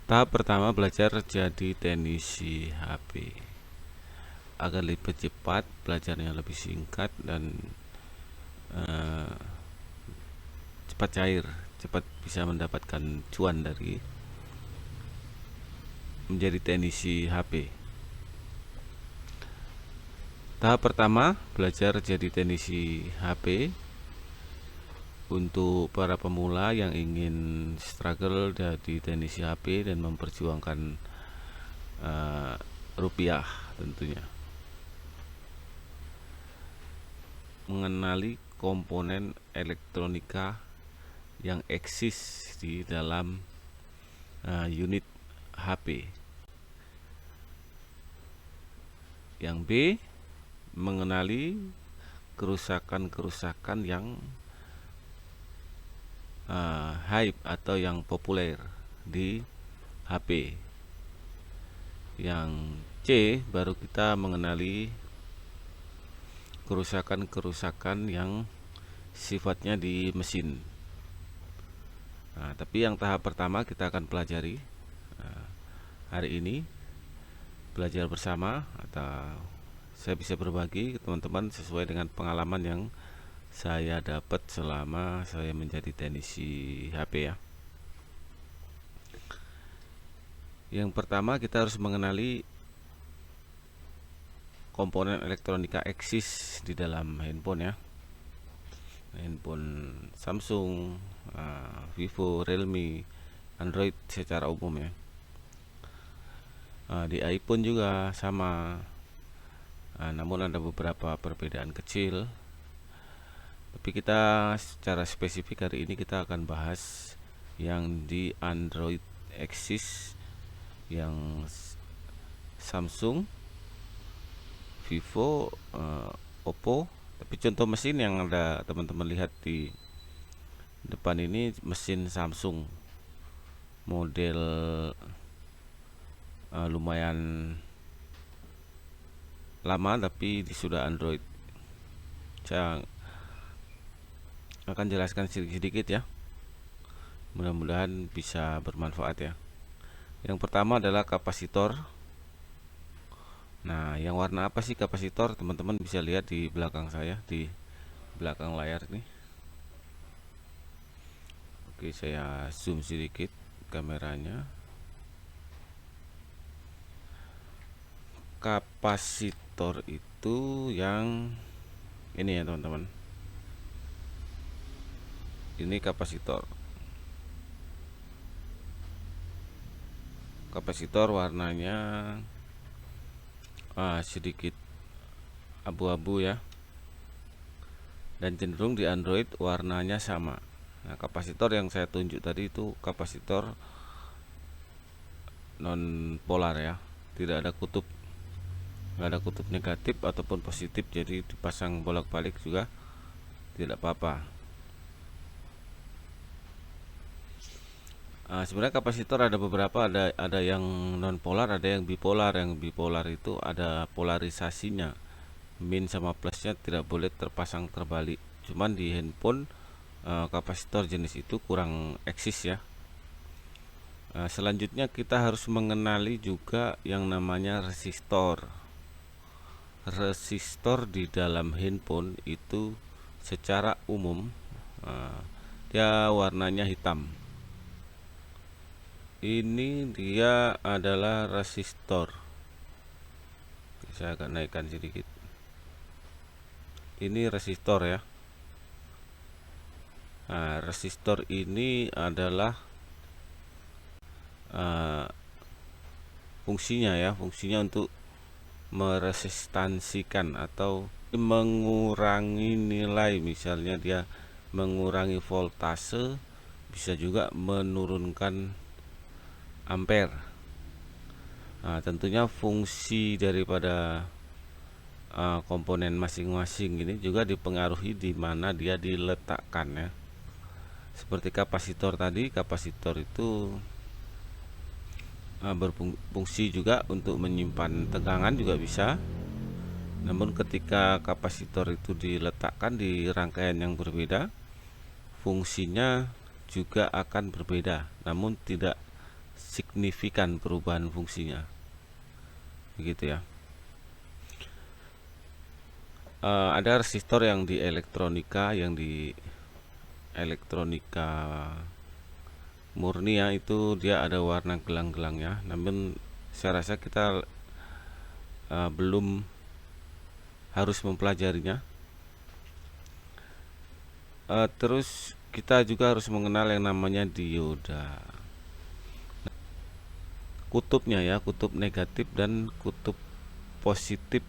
Tahap pertama, belajar jadi teknisi HP. Agar lebih cepat, belajarnya lebih singkat dan cepat cair, cepat bisa mendapatkan cuan dari menjadi teknisi HP. Tahap pertama, belajar jadi teknisi HP. Untuk para pemula yang ingin struggle jadi teknisi HP dan memperjuangkan rupiah tentunya. Mengenali komponen elektronika yang eksis di dalam unit HP. Yang B, mengenali kerusakan-kerusakan yang hype atau yang populer di HP. Yang C, baru kita mengenali kerusakan-kerusakan yang sifatnya di mesin. Tapi yang tahap pertama kita akan pelajari hari ini, belajar bersama, atau saya bisa berbagi ke teman-teman sesuai dengan pengalaman yang saya dapat selama saya menjadi teknisi HP ya. Yang pertama, kita harus mengenali komponen elektronika eksis di dalam handphone ya. Handphone Samsung, Vivo, Realme, Android secara umum ya. Di iPhone juga sama, namun ada beberapa perbedaan kecil. Tapi kita secara spesifik hari ini kita akan bahas yang di Android eksis, yang Samsung, Vivo, Oppo. Tapi contoh mesin yang ada teman-teman lihat di depan ini mesin Samsung, model lumayan lama tapi sudah Android. Saya akan jelaskan sedikit-sedikit ya, mudah-mudahan bisa bermanfaat ya. Yang pertama adalah kapasitor. Nah, yang warna apa sih kapasitor? Teman-teman bisa lihat di belakang saya, di belakang layar ini. Oke, saya zoom sedikit kameranya. Kapasitor itu yang ini ya teman-teman. Ini kapasitor. Kapasitor warnanya sedikit abu-abu ya, dan cenderung di Android warnanya sama. Nah, kapasitor yang saya tunjuk tadi itu kapasitor non polar ya, tidak ada kutub, nggak ada kutub negatif ataupun positif, jadi dipasang bolak-balik juga tidak apa-apa. Sebenarnya kapasitor ada beberapa, ada yang non polar, ada yang bipolar. Yang bipolar itu ada polarisasinya, min sama plusnya tidak boleh terpasang terbalik. Cuman di handphone kapasitor jenis itu kurang eksis ya. Selanjutnya kita harus mengenali juga yang namanya resistor. Resistor di dalam handphone itu secara umum dia warnanya hitam. Ini dia adalah resistor. Saya akan naikkan sedikit. Ini resistor ya. Nah, resistor ini adalah fungsinya ya, fungsinya untuk meresistansikan atau mengurangi nilai, misalnya dia mengurangi voltase, bisa juga menurunkan ampere. Nah, tentunya fungsi daripada komponen masing-masing ini juga dipengaruhi di mana dia diletakkan ya. Seperti kapasitor tadi, kapasitor itu berfungsi juga untuk menyimpan tegangan juga bisa. Namun ketika kapasitor itu diletakkan di rangkaian yang berbeda, fungsinya juga akan berbeda, namun tidak signifikan perubahan fungsinya, begitu ya. Ada resistor yang di elektronika, murni ya, itu dia ada warna gelang-gelangnya. Namun saya rasa kita belum harus mempelajarinya. Terus kita juga harus mengenal yang namanya dioda. Kutubnya ya, kutub negatif dan kutub positif,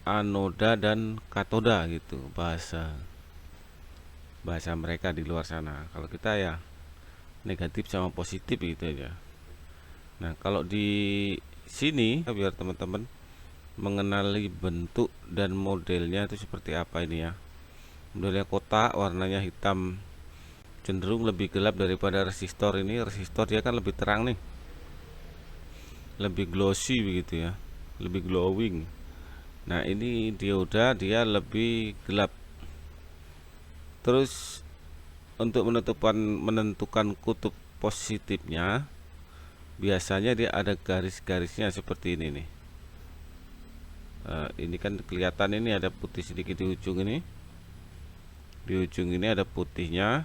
anoda dan katoda gitu bahasa mereka di luar sana. Kalau kita ya negatif sama positif gitu aja. Nah, kalau di sini biar teman-teman mengenali bentuk dan modelnya itu seperti apa ini ya. Modelnya kotak, warnanya hitam, cenderung lebih gelap daripada resistor ini. Resistor dia kan lebih terang nih, lebih glossy begitu ya, lebih glowing. Nah, ini dioda dia lebih gelap. Terus untuk menentukan kutub positifnya, biasanya dia ada garis-garisnya seperti ini nih. Ini kan kelihatan, ini ada putih sedikit di ujung ini. Di ujung ini ada putihnya.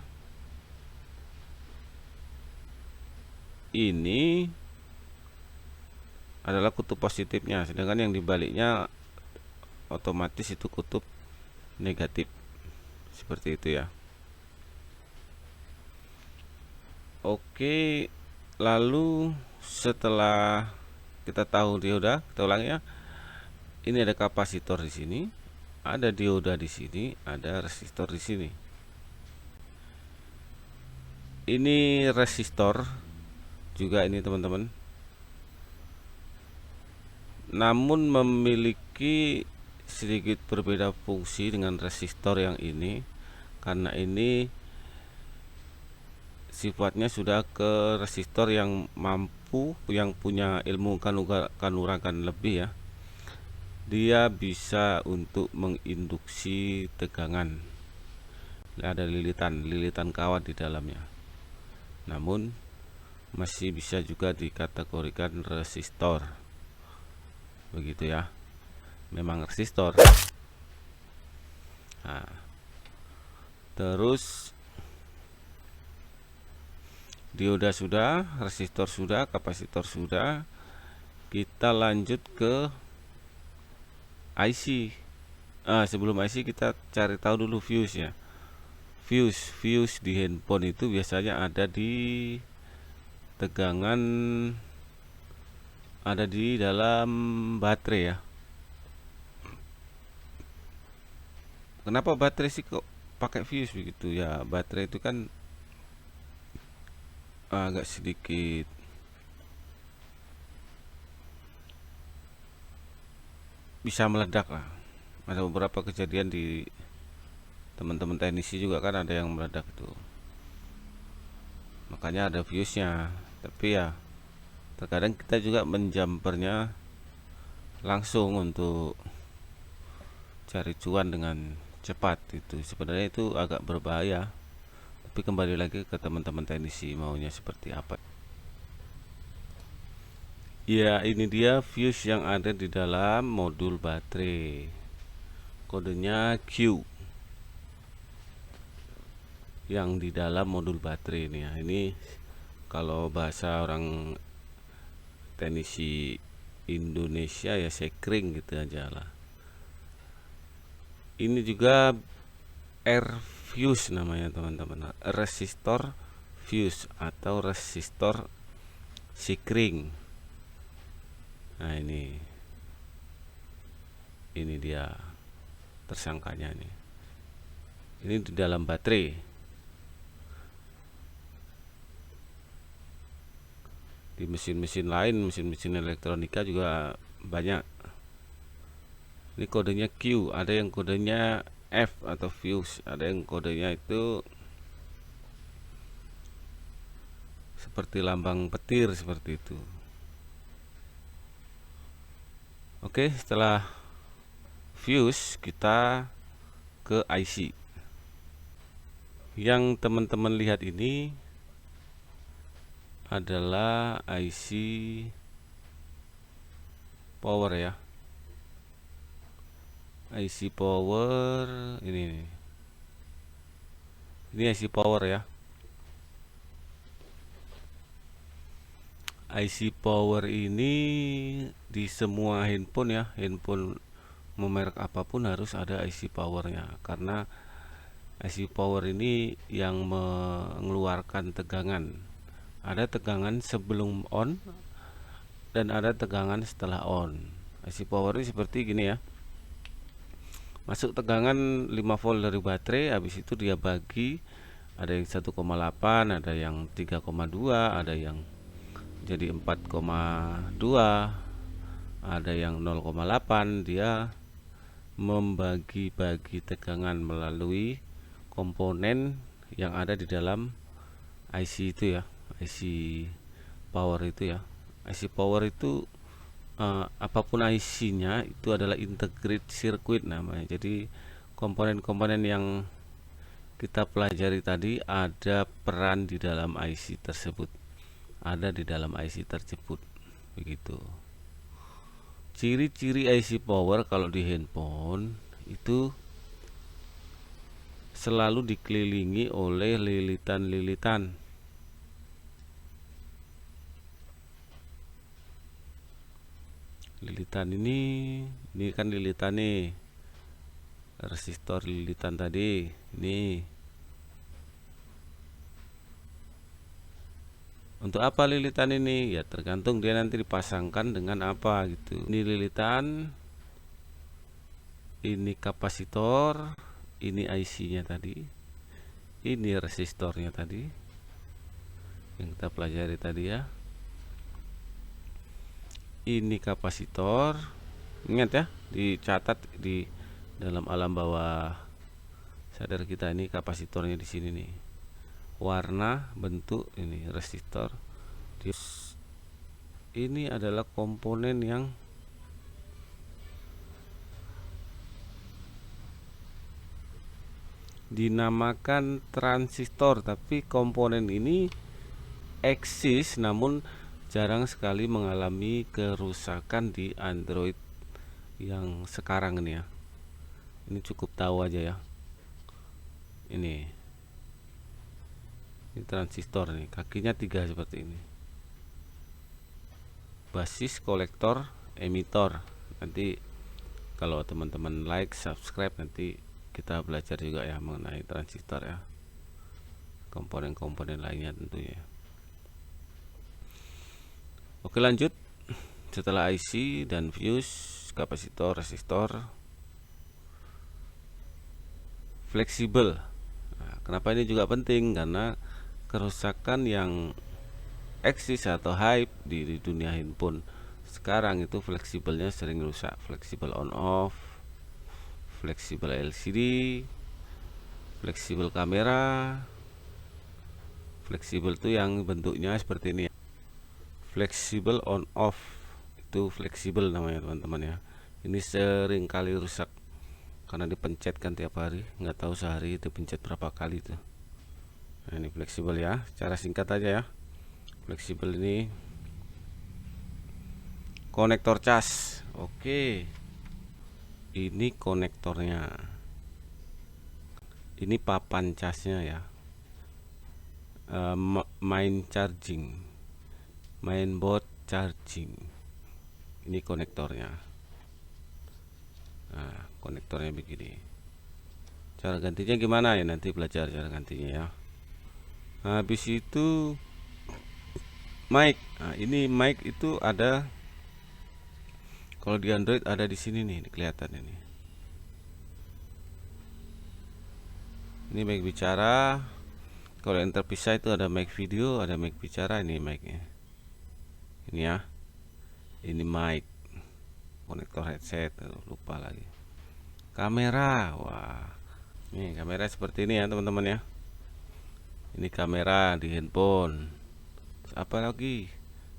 Ini adalah kutub positifnya, sedangkan yang dibaliknya otomatis itu kutub negatif. Seperti itu ya. Oke, lalu setelah kita tahu dioda, kita ulangi ya. Ini ada kapasitor di sini, ada dioda di sini, ada resistor di sini. Ini resistor juga ini teman-teman, namun memiliki sedikit berbeda fungsi dengan resistor yang ini, karena ini sifatnya sudah ke resistor yang mampu, yang punya ilmu kanuragan lebih ya. Dia bisa untuk menginduksi tegangan. Ada lilitan kawat di dalamnya. Namun masih bisa juga dikategorikan resistor. Begitu ya. Memang resistor. Nah, terus dioda sudah, resistor sudah, kapasitor sudah. Kita lanjut ke IC. Sebelum IC kita cari tahu dulu fuse ya. Fuse di handphone itu biasanya ada di tegangan, ada di dalam baterai ya. Kenapa baterai sih kok pakai fuse begitu ya? Baterai itu kan agak sedikit bisa meledak lah. Ada beberapa kejadian di teman-teman teknisi juga kan ada yang meledak itu. Makanya ada fuse-nya. Tapi ya terkadang kita juga menjampernya langsung untuk cari cuan dengan cepat. Itu sebenarnya itu agak berbahaya. Tapi kembali lagi ke teman-teman teknisi maunya seperti apa. Ya, ini dia fuse yang ada di dalam modul baterai. Kodenya Q. Yang di dalam modul baterai ini ya. Ini kalau bahasa orang teknisi Indonesia ya sekring gitu aja lah. Ini juga R fuse namanya teman-teman. Resistor fuse atau resistor sekring. Nah, ini dia tersangkanya nih. Ini di dalam baterai. Di mesin-mesin lain, mesin-mesin elektronika juga banyak. Ini kodenya Q, ada yang kodenya F atau fuse, ada yang kodenya itu seperti lambang petir seperti itu. Oke, setelah fuse kita ke IC. Yang teman-teman lihat ini adalah IC power ya. IC power ini IC power ya. IC power ini di semua handphone ya, handphone merek apapun harus ada IC powernya, karena IC power ini yang mengeluarkan tegangan. Ada tegangan sebelum on dan ada tegangan setelah on. IC power ini seperti gini ya. Masuk tegangan 5 volt dari baterai, habis itu dia bagi, ada yang 1,8, ada yang 3,2, ada yang jadi 4,2, ada yang 0,8. Dia membagi-bagi tegangan melalui komponen yang ada di dalam IC itu ya, IC power itu ya. IC power itu apapun IC-nya itu adalah integrated circuit namanya. Jadi komponen-komponen yang kita pelajari tadi ada peran di dalam IC tersebut, ada di dalam IC tersebut, begitu. Ciri-ciri IC power kalau di handphone itu selalu dikelilingi oleh lilitan-lilitan. Lilitan ini kan lilitan nih, resistor lilitan tadi ini. Untuk apa lilitan ini? Ya tergantung dia nanti dipasangkan dengan apa gitu. Ini lilitan, ini kapasitor, ini IC-nya tadi, ini resistornya tadi yang kita pelajari tadi ya. Ini kapasitor, ingat ya, dicatat di dalam alam bawah sadar kita. Ini kapasitornya di sini nih, warna, bentuk, ini resistor. Ini adalah komponen yang dinamakan transistor, tapi komponen ini eksis namun jarang sekali mengalami kerusakan di Android yang sekarang ini ya. Ini cukup tahu aja ya. Ini transistor nih, kakinya 3 seperti ini. Basis, kolektor, emitor. Nanti kalau teman-teman like, subscribe, nanti kita belajar juga ya mengenai transistor ya. Komponen-komponen lainnya tentunya. Oke, lanjut. Setelah IC dan fuse, kapasitor, resistor, fleksibel. Nah, kenapa ini juga penting? Karena kerusakan yang eksis atau hype di dunia handphone sekarang itu fleksibelnya sering rusak. Fleksibel on off, fleksibel LCD, fleksibel kamera. Fleksibel itu yang bentuknya seperti ini. Fleksibel on off itu fleksibel namanya teman-teman ya. Ini sering kali rusak karena dipencet kan tiap hari, nggak tahu sehari itu pencet berapa kali tuh. Nah, ini fleksibel ya, cara singkat aja ya. Fleksibel ini konektor cas. Oke, ini konektornya, ini papan casnya ya. Main charging, mainboard charging, ini konektornya. Nah, konektornya begini. Cara gantinya gimana ya, nanti belajar cara gantinya ya. Nah, habis itu mic. Nah, ini mic itu ada, kalau di Android ada di sini nih, kelihatan ini. Ini mic bicara. Kalau yang terpisah itu ada mic video, ada mic bicara. Ini micnya. Ini ya. Ini mic. Konektor headset. Lupa lagi. Kamera. Wah. Nih kamera seperti ini ya teman-teman ya. Ini kamera di handphone. Terus apa lagi?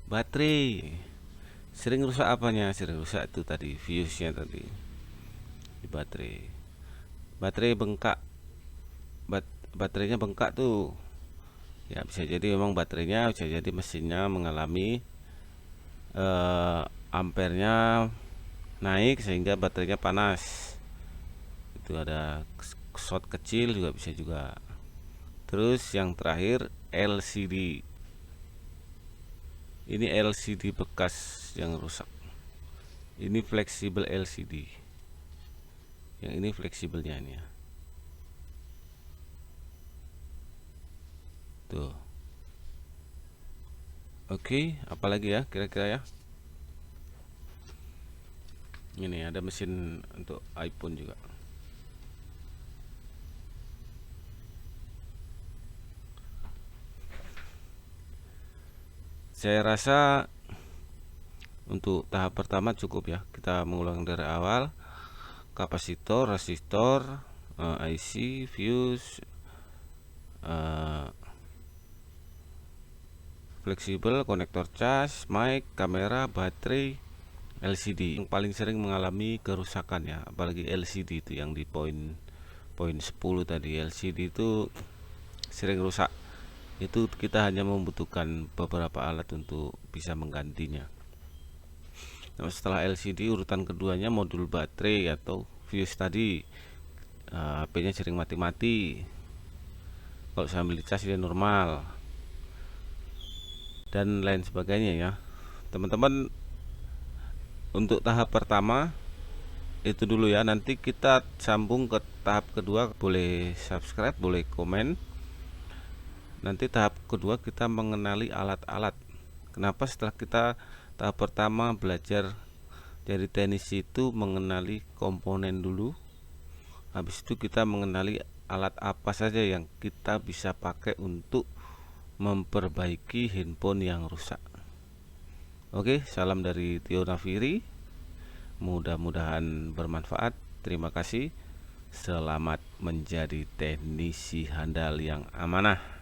Baterai. Sering rusak apanya? Sering rusak itu tadi, fuse-nya tadi. Di baterai. Baterai bengkak. Baterainya bengkak tuh. Ya, bisa jadi memang baterainya, bisa jadi mesinnya mengalami ampernya naik sehingga baterainya panas. Itu ada short kecil juga bisa juga. Terus yang terakhir LCD. Ini LCD bekas yang rusak. Ini fleksibel LCD. Yang ini fleksibelnya ini ya. Tuh. Oke, apalagi ya kira-kira ya? Ini ada mesin untuk iPhone juga. Saya rasa untuk tahap pertama cukup ya. Kita mengulang dari awal. Kapasitor, resistor, IC, fuse, fleksibel, konektor cas, mic, kamera, baterai, LCD. Yang paling sering mengalami kerusakan ya, apalagi LCD itu yang di poin 10 tadi. LCD itu sering rusak. Itu kita hanya membutuhkan beberapa alat untuk bisa menggantinya. Nah, setelah LCD urutan keduanya modul baterai atau fuse tadi. HP-nya sering mati-mati. Kalau sambil dicas dia normal dan lain sebagainya ya. Teman-teman, untuk tahap pertama itu dulu ya. Nanti kita sambung ke tahap kedua. Boleh subscribe, boleh komen. Nanti tahap kedua kita mengenali alat-alat. Kenapa setelah kita tahap pertama belajar dari teknisi itu mengenali komponen dulu. Habis itu kita mengenali alat apa saja yang kita bisa pakai untuk memperbaiki handphone yang rusak. Oke, salam dari Tio Nafiri. Mudah-mudahan bermanfaat. Terima kasih. Selamat menjadi teknisi handal yang amanah.